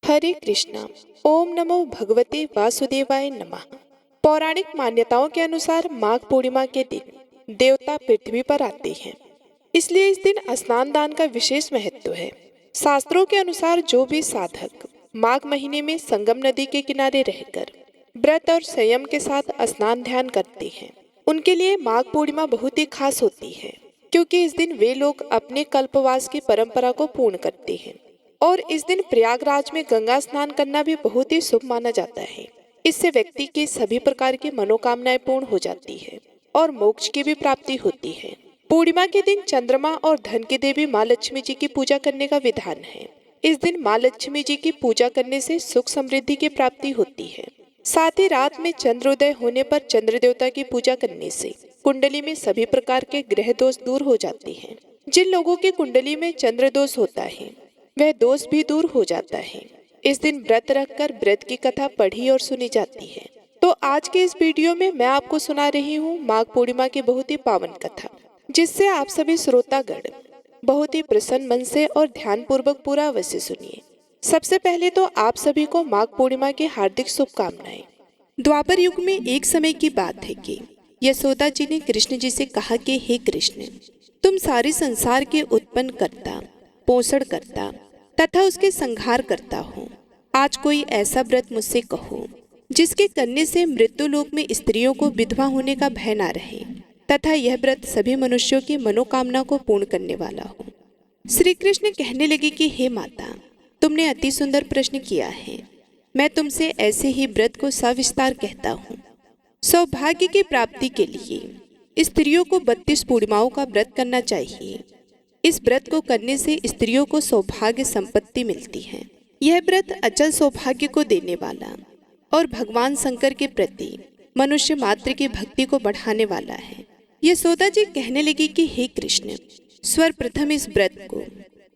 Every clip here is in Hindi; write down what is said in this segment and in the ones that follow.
हरे कृष्णा। ओम नमो भगवते वासुदेवाय नमः। पौराणिक मान्यताओं के अनुसार माघ पूर्णिमा के दिन देवता पृथ्वी पर आते हैं, इसलिए इस दिन स्नान दान का विशेष महत्व है। शास्त्रों के अनुसार जो भी साधक माघ महीने में संगम नदी के किनारे रहकर व्रत और संयम के साथ स्नान ध्यान करते हैं, उनके लिए माघ पूर्णिमा बहुत ही खास होती है, क्योंकि इस दिन वे लोग अपने कल्पवास की परंपरा को पूर्ण करते हैं। और इस दिन प्रयागराज में गंगा स्नान करना भी बहुत ही शुभ माना जाता है। इससे व्यक्ति की सभी प्रकार की मनोकामनाएं पूर्ण हो जाती है और मोक्ष की भी प्राप्ति होती है। पूर्णिमा के दिन चंद्रमा और धन की देवी माँ लक्ष्मी जी की पूजा करने का विधान है। इस दिन माँ लक्ष्मी जी की पूजा करने से सुख समृद्धि की प्राप्ति होती है। साथ ही रात में चंद्रोदय होने पर चंद्र देवता की पूजा करने से कुंडली में सभी प्रकार के ग्रह दोष दूर हो जाते हैं। जिन लोगों की कुंडली में चंद्र दोष होता है वह दोष भी दूर हो जाता है। इस दिन व्रत रखकर व्रत की कथा पढ़ी और सुनी जाती है। तो आज के इस वीडियो में मैं आपको सुना रही हूँ माघ पूर्णिमा की बहुत ही पावन कथा, जिससे आप सभी श्रोतागण बहुत ही प्रसन्न मन से और ध्यान पूर्वक पूरा अवश्य सुनिए। सबसे पहले तो आप सभी को माघ पूर्णिमा की हार्दिक शुभकामनाएं। द्वापर युग में एक समय की बात है कि यशोदा जी ने कृष्ण जी से कहा कि हे कृष्ण, तुम सारे संसार के उत्पन्न करता, पोषण करता तथा उसके संहार करता हो। आज कोई ऐसा व्रत मुझसे कहो जिसके करने से मृत्यु लोक में स्त्रियों को विधवा होने का भय न रहे तथा यह व्रत सभी मनुष्यों की मनोकामना को पूर्ण करने वाला हो। श्री कृष्ण कहने लगे कि हे माता, तुमने अति सुंदर प्रश्न किया है। मैं तुमसे ऐसे ही व्रत को सविस्तार कहता हूँ। सौभाग्य की प्राप्ति के लिए स्त्रियों को 32 पूर्णिमाओं का व्रत करना चाहिए। इस व्रत को करने से स्त्रियों को सौभाग्य संपत्ति मिलती है। यह व्रत अचल सौभाग्य को देने वाला और भगवान शंकर के प्रति मनुष्य मात्र की भक्ति को बढ़ाने वाला है। यशोदा जी कहने लगी कि हे कृष्ण, सर्वप्रथम इस व्रत को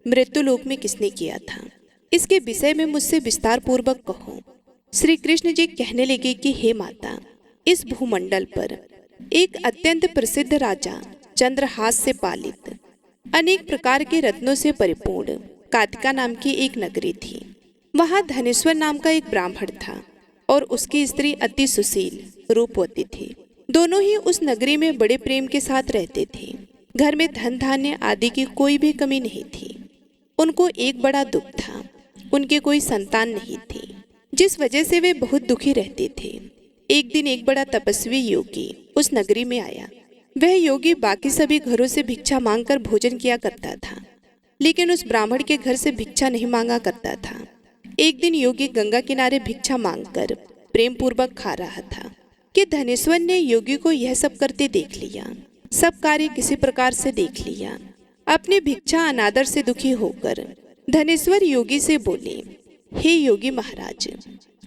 मृत्यु लोक में किसने किया था, इसके विषय में मुझसे विस्तार पूर्वक कहो। श्री कृष्ण जी कहने लगे कि हे माता, इस भूमंडल पर एक अत्यंत प्रसिद्ध राजा चंद्रहास से पालित अनेक प्रकार के रत्नों से परिपूर्ण कातिका नाम की एक नगरी थी। वहां धनेश्वर नाम का एक ब्राह्मण था और उसकी स्त्री अति सुशील रूपवती थी। दोनों ही उस नगरी में बड़े प्रेम के साथ रहते थे। घर में धन धान्य आदि की कोई भी कमी नहीं थी। उनको एक बड़ा दुख था, उनके कोई संतान नहीं थी, जिस वजह से वे बहुत दुखी रहते थे। एक दिन एक बड़ा तपस्वी योगी उस नगरी में आया। वह योगी बाकी सभी घरों से भिक्षा मांगकर भोजन किया करता था, लेकिन उस ब्राह्मण के घर से भिक्षा नहीं मांगा करता था। एक दिन योगी गंगा किनारे भिक्षा मांगकर प्रेम पूर्वक खा रहा था कि धनेश्वर ने योगी को यह सब करते देख लिया। सब कार्य किसी प्रकार से देख लिया। अपनी भिक्षा अनादर से दुखी होकर धनेश्वर योगी से बोले, हे योगी महाराज,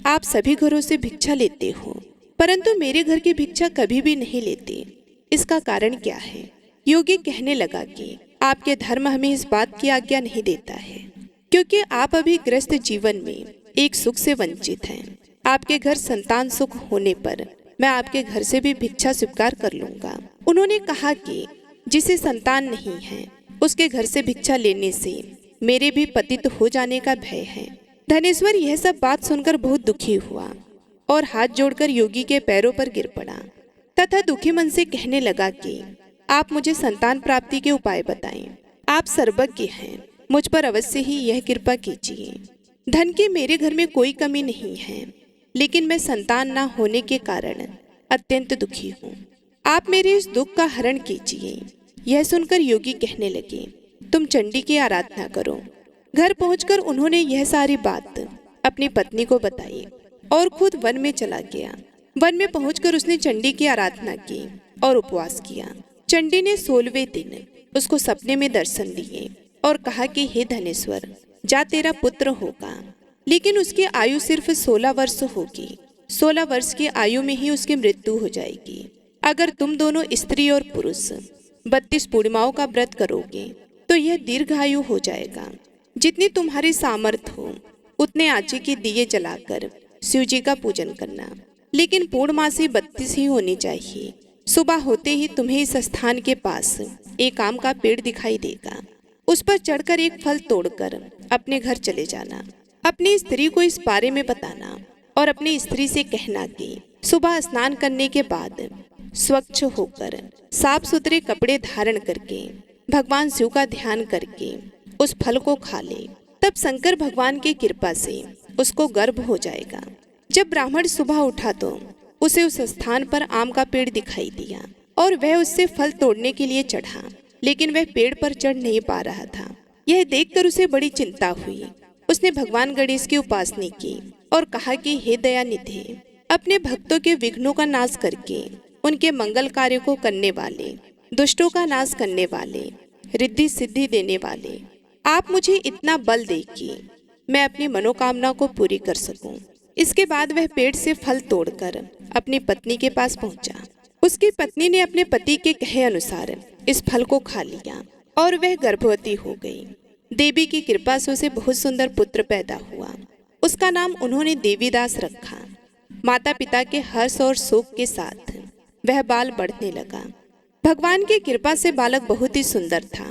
आप सभी घरों से भिक्षा लेते हो, परंतु मेरे घर की भिक्षा कभी भी नहीं लेते। इसका कारण क्या है? योगी कहने लगा कि आपके धर्म हमें इस बात की आज्ञा नहीं देता है, क्योंकि आप अभी ग्रस्त जीवन में एक सुख से वंचित हैं। आपके घर संतान सुख होने पर मैं आपके घर से भी भिक्षा स्वीकार कर लूंगा। उन्होंने कहा कि जिसे संतान नहीं है उसके घर से भिक्षा लेने से मेरे भी पतित हो जाने का भय है। धनेश्वर यह सब बात सुनकर बहुत दुखी हुआ और हाथ जोड़कर योगी के पैरों पर गिर पड़ा तथा दुखी मन से कहने लगा कि आप मुझे संतान प्राप्ति के उपाय बताएं। आप सर्वज्ञ हैं, मुझ पर अवश्य ही यह कृपा कीजिए। धन की मेरे घर में कोई कमी नहीं है, लेकिन मैं संतान न होने के कारण अत्यंत दुखी हूँ। आप मेरे इस दुख का हरण कीजिए। यह सुनकर योगी कहने लगे, तुम चंडी की आराधना करो। घर पहुंचकर उन्होंने यह सारी बात अपनी पत्नी को बताई और खुद वन में चला गया। वन में पहुंचकर उसने चंडी की आराधना की और उपवास किया। चंडी ने 16वें दिन उसको सपने में दर्शन दिए और कहा कि हे धनेश्वर, जा तेरा पुत्र होगा, लेकिन उसकी आयु सिर्फ 16 वर्ष होगी। 16 वर्ष की आयु में ही उसकी मृत्यु हो जाएगी। अगर तुम दोनों स्त्री और पुरुष 32 पूर्णिमाओं का व्रत करोगे तो यह दीर्घायु हो जाएगा। जितनी तुम्हारी सामर्थ्य हो उतने आचे के दिए जलाकर शिव जी का पूजन करना, लेकिन पूर्णमासी 32 ही होनी चाहिए। सुबह होते ही तुम्हें इस स्थान के पास एक आम का पेड़ दिखाई देगा। उस पर चढ़कर एक फल तोड़कर अपने घर चले जाना। अपनी स्त्री को इस बारे में बताना और अपनी स्त्री से कहना कि सुबह स्नान करने के बाद स्वच्छ होकर साफ सुथरे कपड़े धारण करके भगवान शिव का ध्यान करके उस फल को खा ले। तब शंकर भगवान की कृपा से उसको गर्भ हो जाएगा। जब ब्राह्मण सुबह उठा तो उसे उस स्थान पर आम का पेड़ दिखाई दिया और वह उससे फल तोड़ने के लिए चढ़ा, लेकिन वह पेड़ पर चढ़ नहीं पा रहा था। यह देखकर उसे बड़ी चिंता हुई। उसने भगवान गणेश की उपासना की और कहा कि हे दयानिधि, अपने भक्तों के विघ्नों का नाश करके उनके मंगल कार्य को करने वाले, दुष्टों का नाश करने वाले, रिद्धि सिद्धि देने वाले, आप मुझे इतना बल दे कि मैं अपनी मनोकामना को पूरी कर सकूं। इसके बाद वह पेड़ से फल तोड़कर अपनी पत्नी के पास पहुंचा। उसकी पत्नी ने अपने पति के कहे अनुसार इस फल को खा लिया और वह गर्भवती हो गई। देवी की कृपा से उसे बहुत सुंदर पुत्र पैदा हुआ। उसका नाम उन्होंने देवीदास रखा। माता पिता के हर्ष और शोक के साथ वह बाल बढ़ने लगा। भगवान की कृपा से बालक बहुत ही सुंदर था,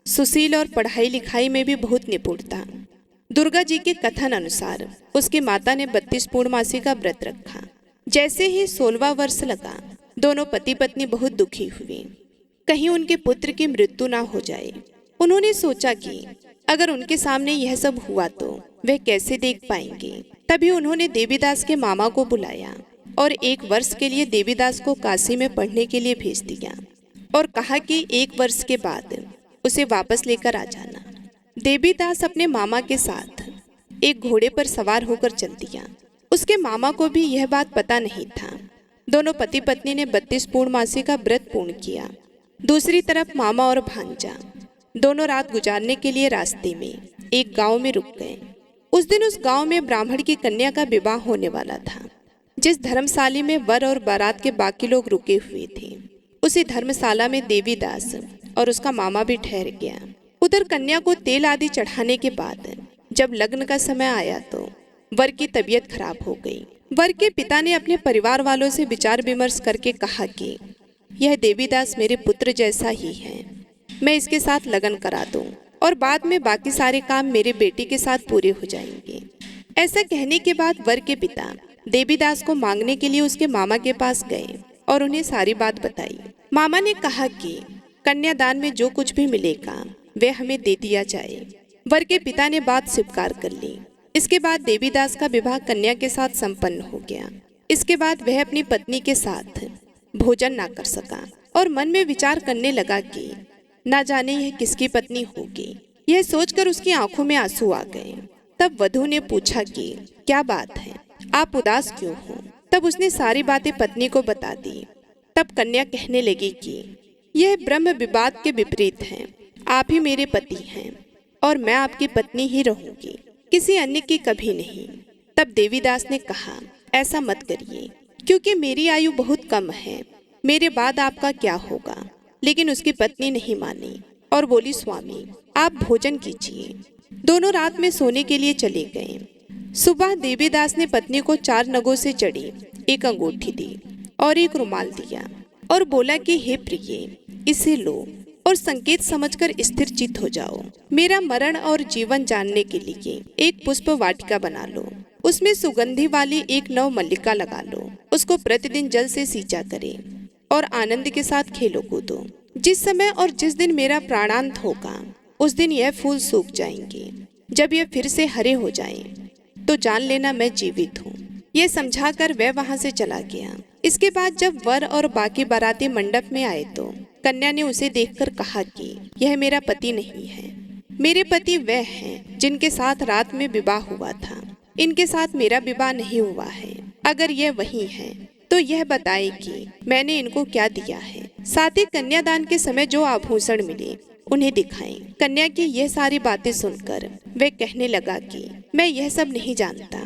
सुशील और पढ़ाई लिखाई में भी बहुत निपुण था। दुर्गा जी के कथन अनुसार उसकी माता ने 32 पूर्णमासी का व्रत रखा। जैसे ही 16वां वर्ष लगा, दोनों पति पत्नी बहुत दुखी हुए, कहीं उनके पुत्र की मृत्यु ना हो जाए। उन्होंने सोचा कि अगर उनके सामने यह सब हुआ तो वह कैसे देख पाएंगे। तभी उन्होंने देवीदास के मामा को बुलाया और 1 वर्ष के लिए देवीदास को काशी में पढ़ने के लिए भेज दिया और कहा कि 1 वर्ष के बाद उसे वापस लेकर आ जाना। देवीदास अपने मामा के साथ एक घोड़े पर सवार होकर चल दिया। उसके मामा को भी यह बात पता नहीं था। दोनों पति पत्नी ने 32 पूर्णमासी का व्रत पूर्ण किया। दूसरी तरफ मामा और भांजा दोनों रात गुजारने के लिए रास्ते में एक गांव में रुक गए। उस दिन उस गांव में ब्राह्मण की कन्या का विवाह होने वाला था। जिस धर्मशाला में वर और बारात के बाकी लोग रुके हुए थे, उसी धर्मशाला में देवीदास और उसका मामा भी ठहर गया। उधर कन्या को तेल आदि चढ़ाने के बाद जब लग्न का समय आया तो वर की तबीयत खराब हो गई। वर के पिता ने अपने परिवार वालों से विचार विमर्श करके कहा कि यह देवीदास मेरे पुत्र जैसा ही है, मैं इसके साथ लगन करा दूं और बाद में बाकी सारे काम मेरे बेटी के साथ पूरे हो जाएंगे। ऐसा कहने के बाद वर के पिता देवीदास को मांगने के लिए उसके मामा के पास गए और उन्हें सारी बात बताई। मामा ने कहा कि कन्यादान में जो कुछ भी मिलेगा वह हमें दे दिया जाए। वर के पिता ने बात स्वीकार कर ली। इसके बाद देवीदास का विवाह कन्या के साथ संपन्न हो गया। इसके बाद वह अपनी पत्नी के साथ भोजन ना कर सका और मन में विचार करने लगा कि ना जाने यह किसकी पत्नी होगी। यह सोचकर उसकी आंखों में आंसू आ गए। तब वधू ने पूछा कि क्या बात है, आप उदास क्यों हो। तब उसने सारी बातें पत्नी को बता दी। तब कन्या कहने लगी कि यह ब्रह्म विवाद के विपरीत है, आप ही मेरे पति हैं और मैं आपकी पत्नी ही रहूंगी, किसी अन्य की कभी नहीं। तब देवीदास ने कहा, ऐसा मत करिए, क्योंकि मेरी आयु बहुत कम है, मेरे बाद आपका क्या होगा। लेकिन उसकी पत्नी नहीं मानी और बोली, स्वामी आप भोजन कीजिए। दोनों रात में सोने के लिए चले गए। सुबह देवीदास ने पत्नी को 4 नगों से जड़ी एक अंगूठी दी और एक रुमाल दिया और बोला कि हे प्रिय, इसे लो और संकेत समझकर स्थिर चित्त हो जाओ। मेरा मरण और जीवन जानने के लिए एक पुष्प वाटिका बना लो, उसमें सुगंधी वाली एक नव मल्लिका लगा लो, उसको प्रतिदिन जल से सींचा करे और आनंद के साथ खेलो कूदो। जिस समय और जिस दिन मेरा प्राणांत होगा उस दिन यह फूल सूख जाएंगे। जब यह फिर से हरे हो जाएं, तो जान लेना मैं जीवित हूँ। यह समझाकर वह वहां से चला गया। इसके बाद जब वर और बाकी बाराती मंडप में आए तो कन्या ने उसे देखकर कहा कि यह मेरा पति नहीं है, मेरे पति वह हैं जिनके साथ रात में विवाह हुआ था। इनके साथ मेरा विवाह नहीं हुआ है। अगर यह वही है तो यह बताए कि मैंने इनको क्या दिया है, साथ ही कन्यादान के समय जो आभूषण मिले उन्हें दिखाएं। कन्या की यह सारी बातें सुनकर वह कहने लगा कि मैं यह सब नहीं जानता।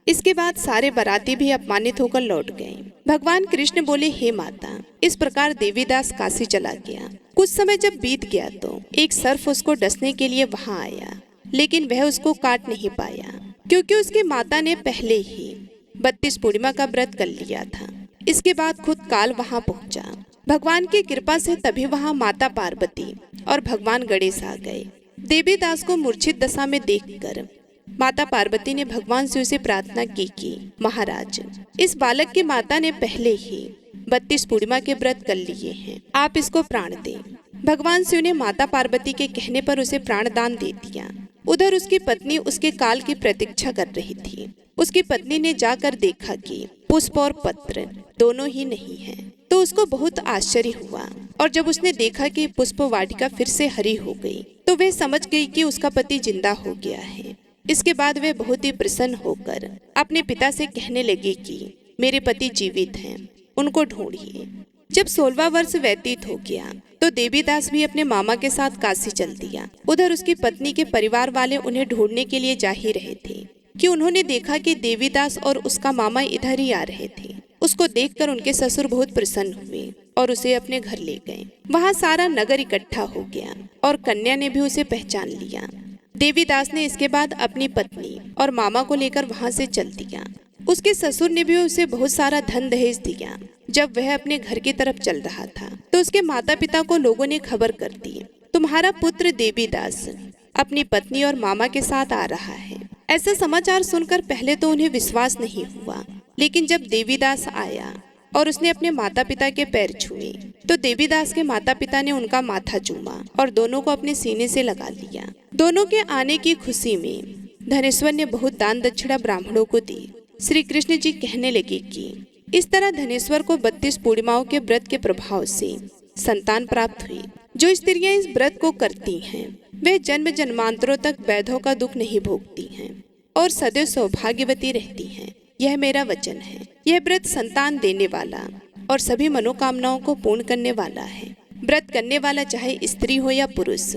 इसके बाद सारे बाराती भी अपमानित होकर लौट गए। भगवान कृष्ण बोले, हे माता, इस प्रकार देवीदास काशी चला गया। कुछ समय जब बीत गया तो एक सर्प उसको डसने के लिए वहां आया, लेकिन वह उसको काट नहीं पाया, क्योंकि उसकी माता ने पहले ही 32 पूर्णिमा का व्रत कर लिया था। इसके बाद खुद काल वहां पहुंचा। भगवान की कृपा से तभी वहां माता पार्वती और भगवान गणेश आ गए। देवीदास को मूर्छित दशा में देखकर माता पार्वती ने भगवान शिव से प्रार्थना की कि महाराज, इस बालक की माता ने पहले ही 32 पूर्णिमा के व्रत कर लिए हैं, आप इसको प्राण दें। भगवान शिव ने माता पार्वती के कहने पर उसे प्राण दान दे दिया। उधर उसकी पत्नी उसके काल की प्रतीक्षा कर रही थी। उसकी पत्नी ने जाकर देखा कि पुष्प और पत्र दोनों ही नहीं हैं, तो उसको बहुत आश्चर्य हुआ। और जब उसने देखा कि पुष्प वाटिका फिर से हरी हो गई, तो वह समझ गई कि उसका पति जिंदा हो गया है। इसके बाद वह बहुत ही प्रसन्न होकर अपने पिता से कहने लगी कि मेरे पति जीवित हैं, उनको ढूंढिए। जब 16वां वर्ष व्यतीत हो गया तो देवीदास भी अपने मामा के साथ काशी चल दिया। उधर उसकी पत्नी के परिवार वाले उन्हें ढूंढने के लिए जा ही रहे थे कि उन्होंने देखा कि देवीदास और उसका मामा इधर ही आ रहे थे। उसको देखकर उनके ससुर बहुत प्रसन्न हुए और उसे अपने घर ले गए। वहाँ सारा नगर इकट्ठा हो गया और कन्या ने भी उसे पहचान लिया। देवीदास ने इसके बाद अपनी पत्नी और मामा को लेकर वहाँ से चल दिया। उसके ससुर ने भी उसे बहुत सारा धन दहेज दिया। जब वह अपने घर की तरफ चल रहा था तो उसके माता पिता को लोगों ने खबर कर दी, तुम्हारा पुत्र देवीदास अपनी पत्नी और मामा के साथ आ रहा है। ऐसा समाचार सुनकर पहले तो उन्हें विश्वास नहीं हुआ, लेकिन जब देवीदास आया और उसने अपने माता पिता के पैर छुए तो देवीदास के माता पिता ने उनका माथा चूमा और दोनों को अपने सीने से लगा लिया। दोनों के आने की खुशी में धनेश्वर ने बहुत दान दक्षिणा ब्राह्मणों को दी। श्री कृष्ण जी कहने लगे कि इस तरह धनेश्वर को 32 पूर्णिमाओं के व्रत के प्रभाव से संतान प्राप्त हुई। जो स्त्रियां इस व्रत को करती हैं वे जन्म जन्मांतरों तक वैधों का दुख नहीं भोगती हैं और सदैव सौभाग्यवती रहती हैं। यह मेरा वचन है। यह व्रत संतान देने वाला और सभी मनोकामनाओं को पूर्ण करने वाला है। व्रत करने वाला चाहे स्त्री हो या पुरुष,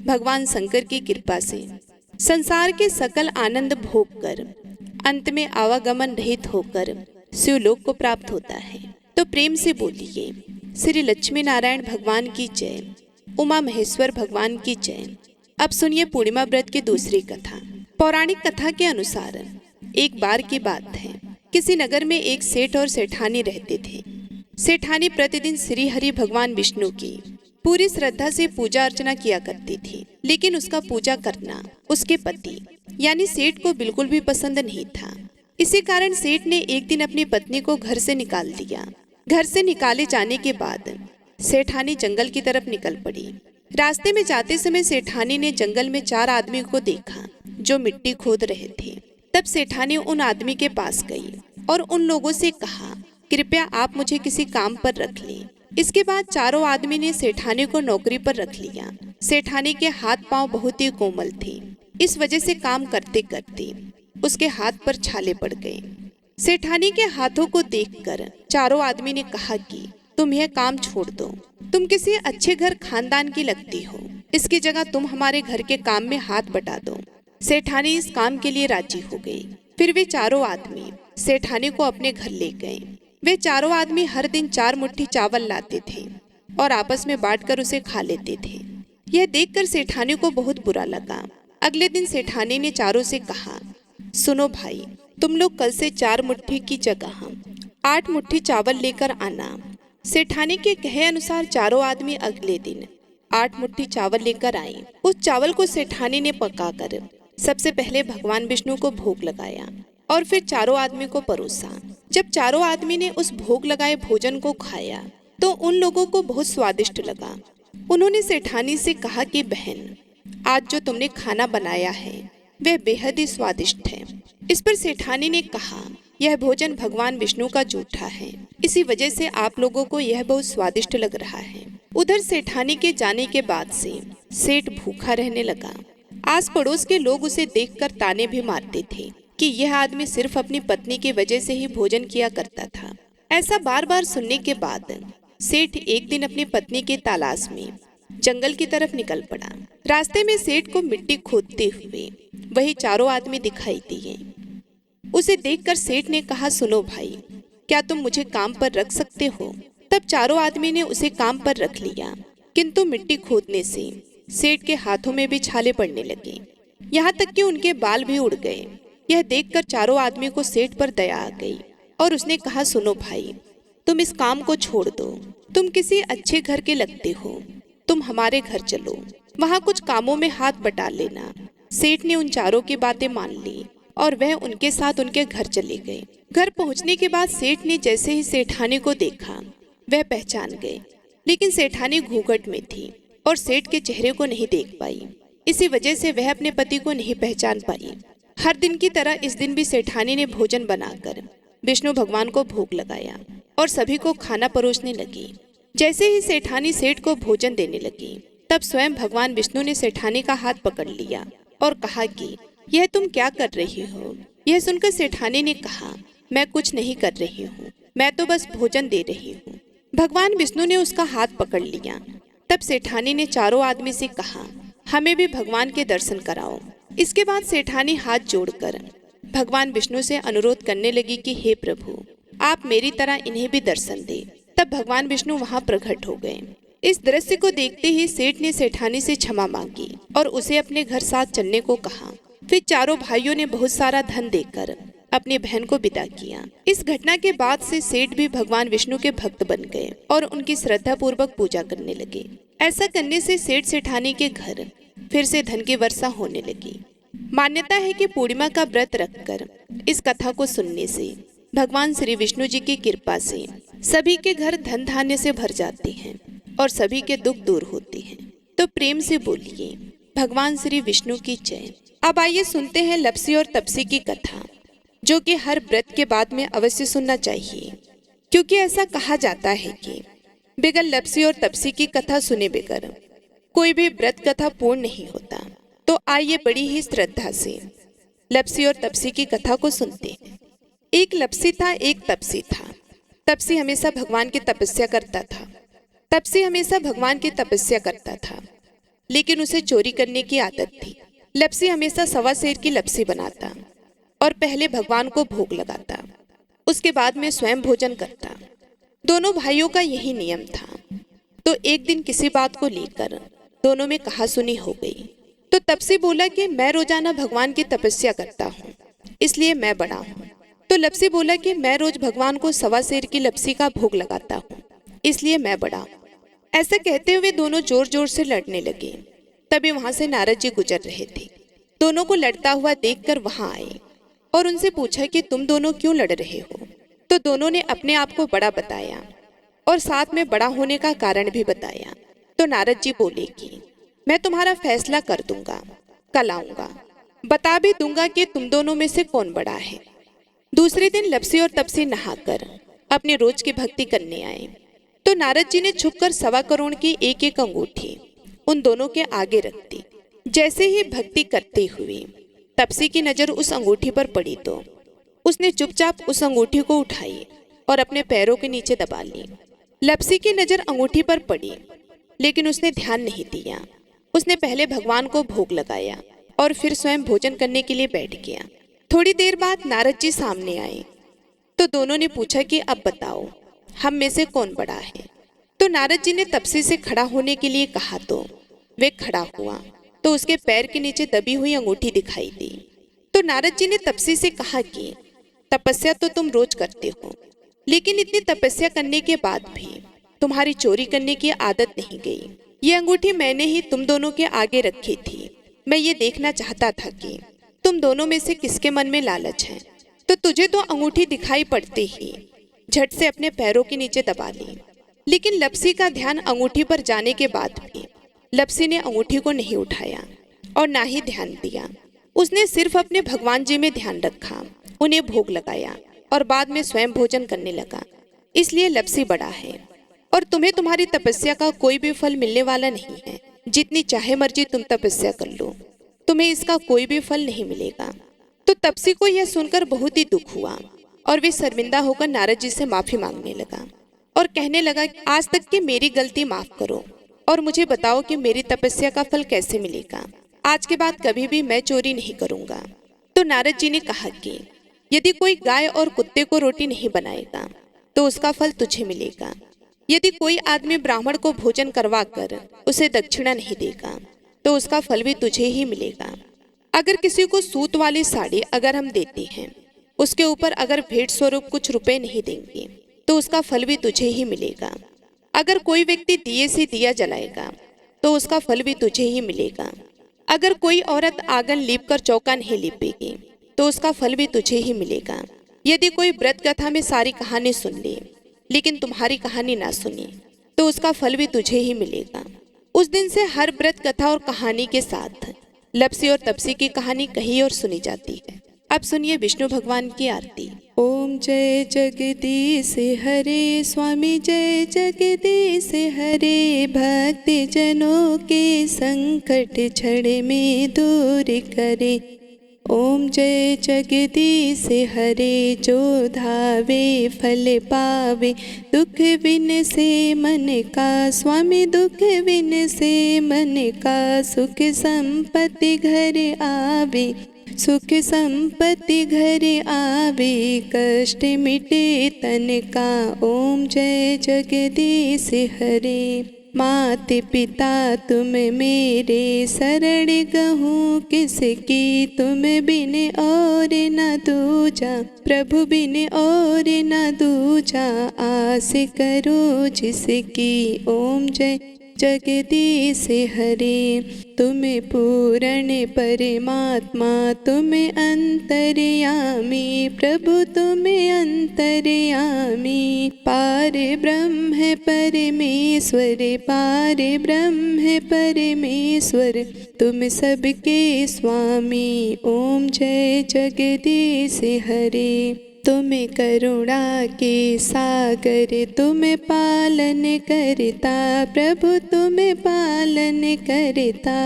भगवान शंकर की कृपा से संसार के सकल आनंद भोग कर अंत में आवागमन रहित होकर शिवलोक को प्राप्त होता है। तो प्रेम से बोलिए श्री लक्ष्मी नारायण भगवान की जय, उमा महेश्वर भगवान की जय। अब सुनिए पूर्णिमा व्रत की दूसरी कथा। पौराणिक कथा के अनुसार एक बार की बात है, किसी नगर में एक सेठ और सेठानी रहते थे। सेठानी प्रतिदिन श्री हरि भगवान विष्णु की पूरी श्रद्धा से पूजा अर्चना किया करती थी, लेकिन उसका पूजा करना उसके पति यानी सेठ को बिल्कुल भी पसंद नहीं था। इसी कारण सेठ ने एक दिन अपनी पत्नी को घर से निकाल दिया। घर से निकाले जाने के बाद सेठानी जंगल की तरफ निकल पड़ी। रास्ते में जाते समय सेठानी ने जंगल में 4 आदमी को देखा जो मिट्टी खोद रहे थे। तब सेठानी उन आदमी के पास गई और उन लोगों से कहा, कृपया आप मुझे किसी काम पर रख लें। इसके बाद चारों आदमी ने सेठानी को नौकरी पर रख लिया। सेठानी के हाथ पांव बहुत ही कोमल थे, इस वजह से काम करते करते उसके हाथ पर छाले पड़ गए। सेठानी के हाथों को देखकर चारों आदमी ने कहा कि तुम यह काम छोड़ दो, तुम किसी अच्छे घर खानदान की लगती हो, इसकी जगह तुम हमारे घर के काम में हाथ बटा दो। सेठानी इस काम के लिए राजी हो गई। फिर वे चारों आदमी सेठानी को अपने घर ले गए। वे चारों आदमी हर दिन 4 मुट्ठी चावल लाते थे और आपस में बांटकर उसे खा लेते थे। यह देखकर सेठानी को बहुत बुरा लगा। अगले दिन सेठानी ने चारों से कहा, सुनो भाई, तुम लोग कल से 4 मुट्ठी की जगह 8 मुट्ठी चावल लेकर आना। सेठानी के कहे अनुसार चारों आदमी अगले दिन 8 मुट्ठी चावल लेकर आए। उस चावल को सेठानी ने पकाकर सबसे पहले भगवान विष्णु को भोग लगाया और फिर चारों आदमी को परोसा। जब चारों आदमी ने उस भोग लगाए भोजन को खाया तो उन लोगों को बहुत स्वादिष्ट लगा। उन्होंने सेठानी से कहा कि बहन, आज जो तुमने खाना बनाया है वह बेहद ही स्वादिष्ट है। इस पर सेठानी ने कहा, यह भोजन भगवान विष्णु का जूठा है, इसी वजह से आप लोगों को यह बहुत स्वादिष्ट लग रहा है। उधर सेठानी के जाने के बाद से सेठ भूखा रहने लगा। आस पड़ोस के लोग उसे देखकर ताने भी मारते थे कि यह आदमी सिर्फ अपनी पत्नी की वजह से ही भोजन किया करता था। ऐसा बार बार सुनने के बाद सेठ एक दिन अपनी पत्नी की तलाश में जंगल की तरफ निकल पड़ा। रास्ते में सेठ को मिट्टी खोदते हुए वही चारों आदमी दिखाई दिए। उसे देखकर सेठ ने कहा, सुनो भाई, क्या तुम मुझे काम पर रख सकते हो? तब चारों आदमी ने उसे काम पर रख लिया, किंतु मिट्टी खोदने से सेठ के हाथों में भी छाले पड़ने लगे, यहाँ तक कि उनके बाल भी उड़ गए। यह देखकर चारों आदमी को सेठ पर दया आ गई और उसने कहा, सुनो भाई, तुम इस काम को छोड़ दो, तुम किसी अच्छे घर के लगते हो, तुम हमारे घर चलो, वहाँ कुछ कामों में हाथ बटा लेना। सेठ ने उन चारों की बातें मान ली और वह उनके साथ उनके घर चले गए। घर पहुंचने के बाद सेठ ने जैसे ही सेठानी को देखा वह पहचान गए, लेकिन सेठानी घूंघट में थी और सेठ के चेहरे को नहीं देख पाई। इसी वजह से वह अपने पति को नहीं पहचान पाई। हर दिन की तरह इस दिन भी सेठानी ने भोजन बनाकर विष्णु भगवान को भोग लगाया और सभी को खाना परोसने लगी। जैसे ही सेठानी सेठ को भोजन देने लगी, तब स्वयं भगवान विष्णु ने सेठानी का हाथ पकड़ लिया और कहा कि यह तुम क्या कर रही हो। यह सुनकर सेठानी ने कहा, मैं कुछ नहीं कर रही हूँ, मैं तो बस भोजन दे रही हूँ। भगवान विष्णु ने उसका हाथ पकड़ लिया। तब सेठानी ने चारों आदमी से कहा, हमें भी भगवान के दर्शन कराओ। इसके बाद सेठानी हाथ जोड़कर भगवान विष्णु से अनुरोध करने लगी कि हे प्रभु, आप मेरी तरह इन्हें भी दर्शन दे। तब भगवान विष्णु वहां प्रकट हो गए। इस दृश्य को देखते ही सेठ ने सेठानी से क्षमा मांगी और उसे अपने घर साथ चलने को कहा। फिर चारों भाइयों ने बहुत सारा धन देकर अपनी बहन को विदा किया। इस घटना के बाद से सेठ भी भगवान विष्णु के भक्त बन गए और उनकी श्रद्धा पूर्वक पूजा करने लगे। ऐसा करने से सेठ सेठानी के घर फिर से धन की वर्षा होने लगी। मान्यता है कि पूर्णिमा का व्रत रखकर इस कथा को सुनने से भगवान श्री विष्णु जी की कृपा से सभी के घर धन धान्य से भर जाते हैं और सभी के दुख दूर होते हैं। तो प्रेम से बोलिए भगवान श्री विष्णु की जय। अब आइए सुनते हैं लप्सी और तपसी की कथा, जो कि हर व्रत के बाद में अवश्य सुनना चाहिए, क्योंकि ऐसा कहा जाता है कि बगैर लप्सी और तपसी की कथा सुने बगैर कोई भी व्रत कथा पूर्ण नहीं होता। तो आइए बड़ी ही श्रद्धा से लप्सी और तपसी की कथा को सुनते हैं। एक लप्सी था, एक तपसी था। तपसी हमेशा भगवान की तपस्या करता था। तपसी हमेशा भगवान की तपस्या करता था, लेकिन उसे चोरी करने की आदत थी। लप्सी हमेशा सवा सेर की लप्सी बनाता और पहले भगवान को भोग लगाता, उसके बाद में स्वयं भोजन करता। दोनों भाइयों का यही नियम था। तो एक दिन किसी बात को लेकर दोनों में कहासुनी हो गई। तो तपसी बोला कि मैं रोजाना भगवान की तपस्या करता हूँ, इसलिए मैं बड़ा हूँ। तो लप्सी बोला कि मैं रोज भगवान को सवा सेर की लप्सी का भोग लगाता हूँ, इसलिए मैं बड़ा हूँ। ऐसा कहते हुए दोनों जोर जोर से लड़ने लगे। तभी वहां से नारद जी गुजर रहे थे। दोनों को लड़ता हुआ देखकर वहां आए और उनसे पूछा कि तुम दोनों क्यों लड़ रहे हो। तो दोनों ने अपने आप को बड़ा बताया और साथ में बड़ा होने का कारण भी बताया। तो नारद जी बोले कि मैं तुम्हारा फैसला कर दूंगा, कल आऊंगा, बता भी दूंगा कि तुम दोनों में से कौन बड़ा है। दूसरे दिन लप्सी और तपसी नहाकर अपने रोज की भक्ति करने आए। तो नारद जी ने छुपकर 1.25 करोड़ की एक एक अंगूठी उन दोनों के आगे रख दी। जैसे ही भक्ति करते हुए तपसी की नजर उस अंगूठी पर पड़ी तो उसने चुपचाप उस अंगूठी को उठाई और अपने पैरों के नीचे दबा ली। लप्सी की नजर अंगूठी पर पड़ी, लेकिन उसने ध्यान नहीं दिया। उसने पहले भगवान को भोग लगाया और फिर स्वयं भोजन करने के लिए बैठ गया। थोड़ी देर बाद नारद जी सामने आए। तो दोनों ने पूछा कि अब बताओ, हम में से कौन बड़ा है। तो नारद जी ने तपसी से खड़ा होने के लिए कहा तो वे खड़ा हुआ तो उसके पैर के नीचे दबी हुई अंगूठी दिखाई दी। तो नारद जी ने तपसी से कहा कि तपस्या तो तुम रोज करते हो, लेकिन इतनी तपस्या करने के बाद भी तुम्हारी चोरी करने की आदत नहीं गई। ये अंगूठी मैंने ही तुम दोनों के आगे रखी थी। मैं ये देखना चाहता था कि तुम दोनों में से किसके मन में लालच है। तो तुझे तो अंगूठी दिखाई पड़ते ही झट से अपने पैरों के नीचे दबा ली। लेकिन लप्सी का ध्यान अंगूठी पर जाने के बाद भी लप्सी ने अंगूठी को नहीं उठाया और ना ही ध्यान दिया। उसने सिर्फ अपने भगवान जी में ध्यान रखा, उन्हें भोग लगाया और बाद में स्वयं भोजन करने लगा। इसलिए लप्सी बड़ा है और तुम्हें तुम्हारी तपस्या का कोई भी फल मिलने वाला नहीं है। जितनी चाहे मर्जी तुम तपस्या कर लो, तुम्हें इसका कोई भी फल नहीं मिलेगा। तो तपसी को यह सुनकर बहुत ही दुख हुआ और वे शर्मिंदा होकर नारद जी से माफी मांगने लगा और कहने लगा, आज तक की मेरी गलती माफ करो और मुझे बताओ कि मेरी तपस्या का फल कैसे मिलेगा। आज के बाद कभी भी मैं चोरी नहीं करूंगा। तो नारद जी ने कहा कि यदि कोई गाय और कुत्ते को रोटी नहीं बनाएगा तो उसका फल तुझे मिलेगा। यदि कोई आदमी ब्राह्मण को भोजन करवा कर उसे दक्षिणा नहीं देगा तो उसका फल भी तुझे ही मिलेगा। अगर किसी को सूत वाली साड़ी अगर हम देते हैं, उसके ऊपर अगर भेंट स्वरूप कुछ रुपए नहीं देंगे तो उसका फल भी तुझे ही मिलेगा। अगर कोई व्यक्ति दिए से दिया जलाएगा तो उसका फल भी तुझे ही मिलेगा। अगर कोई औरत आंगन लीप कर चौका नहीं लीपेगी तो उसका फल भी तुझे ही मिलेगा। यदि कोई व्रत कथा में सारी कहानी सुन ले लेकिन तुम्हारी कहानी ना सुनी तो उसका फल भी तुझे ही मिलेगा। उस दिन से हर व्रत कथा और कहानी के साथ लपसी और तपसी की कहानी कही और सुनी जाती है। अब सुनिए विष्णु भगवान की आरती। ओम जय जगदीश हरे स्वामी जय जगदीश हरे, भक्ति जनों के संकट छड़ में दूर करे। ओम जय जगदीश हरे, जो धावे फल पावे, दुख बिन से मन का स्वामी दुख बिन से मन का, सुख संपत्ति घर आवे सुख संपत्ति घर आवे, कष्ट मिटे तन का। ओम जय जगदीश हरे, मात पिता तुम मेरे, शरण गहूँ किसकी, तुम बिन और न दूजा, प्रभु बिन और न दूजा, आस करो जिसकी। ओम जय जगदीश हरे, तुम पूर्ण परमात्मा, तुम अंतर्यामी, प्रभु तुम अंतर्यामी, पार ब्रह्म परमेश्वर, पार ब्रह्म परमेश्वर, तुम सबके स्वामी। ओम जय जगदीश हरे, तुम करुणा के सागर, तुम पालन करता, प्रभु तुम पालन करता,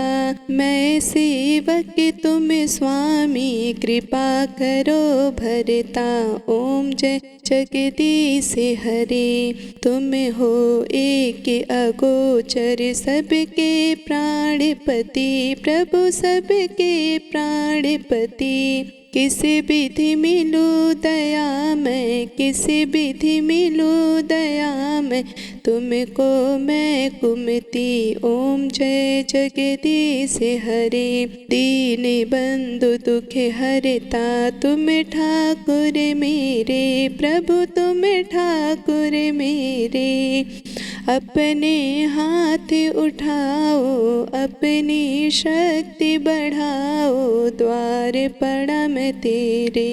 मैं सेवक तुम स्वामी, कृपा करो भरता। ओम जय जगदीश हरे, तुम हो एक अगोचर, सबके प्राणपति, प्रभु सबके प्राणपति, किस विधि मिलू दया मैं, किस विधि मिलू दया मैं, तुमको मैं कुमति। ओम जय जगदीश हरे, दीन बंधु दुख हरता, तुम ठाकुर मेरे, प्रभु तुम ठाकुर मेरे, अपने हाथ उठाओ, अपनी शक्ति बढ़ाओ, द्वार पड़ा मैं तेरे।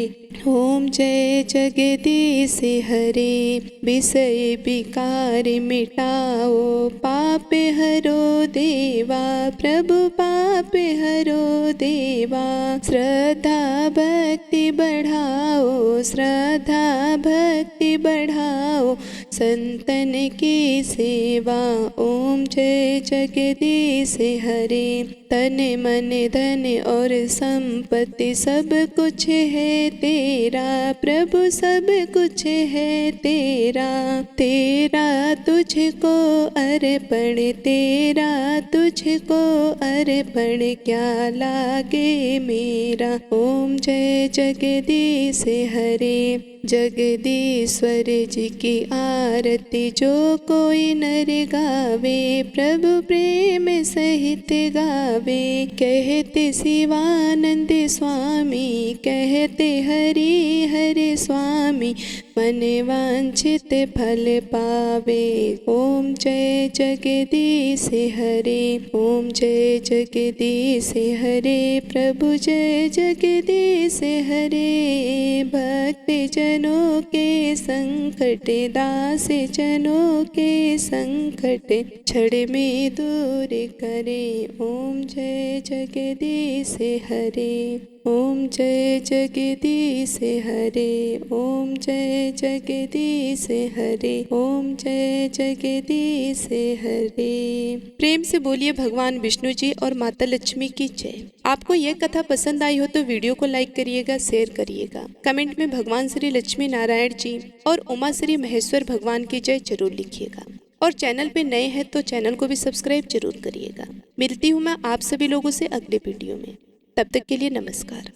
ओम जय जगदीश हरे, विषय विकार मिटाओ, पाप हरो देवा, प्रभु पाप हरो देवा, श्रद्धा भक्ति बढ़ाओ, श्रद्धा भक्ति बढ़ाओ, संतन की सेवा। ओम जय जगदीश हरे, तन मन धन और संपत्ति सब कुछ है तेरा, प्रभु सब कुछ है तेरा, तेरा तुझको अर्पण, तेरा तुझको अर्पण, क्या लागे मेरा। ओम जय जगदीश हरे, जगदीश्वर जी की आरती जो कोई नर गावे, प्रभु प्रेम सहित गावे, कहते शिवानंद स्वामी, कहते हरि हरि स्वामी, मन वांछित फल पावे। ओम जय जगदीश हरे, ओम जय जगदीश हरे, प्रभु जय जगदीश हरे, भक्त जनों के संकट, दास जनों के संकट, छड़ में दूर करे। ओम जय जगदीश हरे, ओम जय जगदीश हरे, ओम जय जगदीश हरे, ओम जय जगदीश हरे। प्रेम से बोलिए भगवान विष्णु जी और माता लक्ष्मी की जय। आपको यह कथा पसंद आई हो तो वीडियो को लाइक करिएगा, शेयर करिएगा, कमेंट में भगवान श्री लक्ष्मी नारायण जी और उमा श्री महेश्वर भगवान की जय जरूर लिखिएगा। और चैनल पे नए हैं तो चैनल को भी सब्सक्राइब जरूर करिएगा। मिलती हूँ मैं आप सभी लोगों से अगले वीडियो में, तब तक के लिए नमस्कार।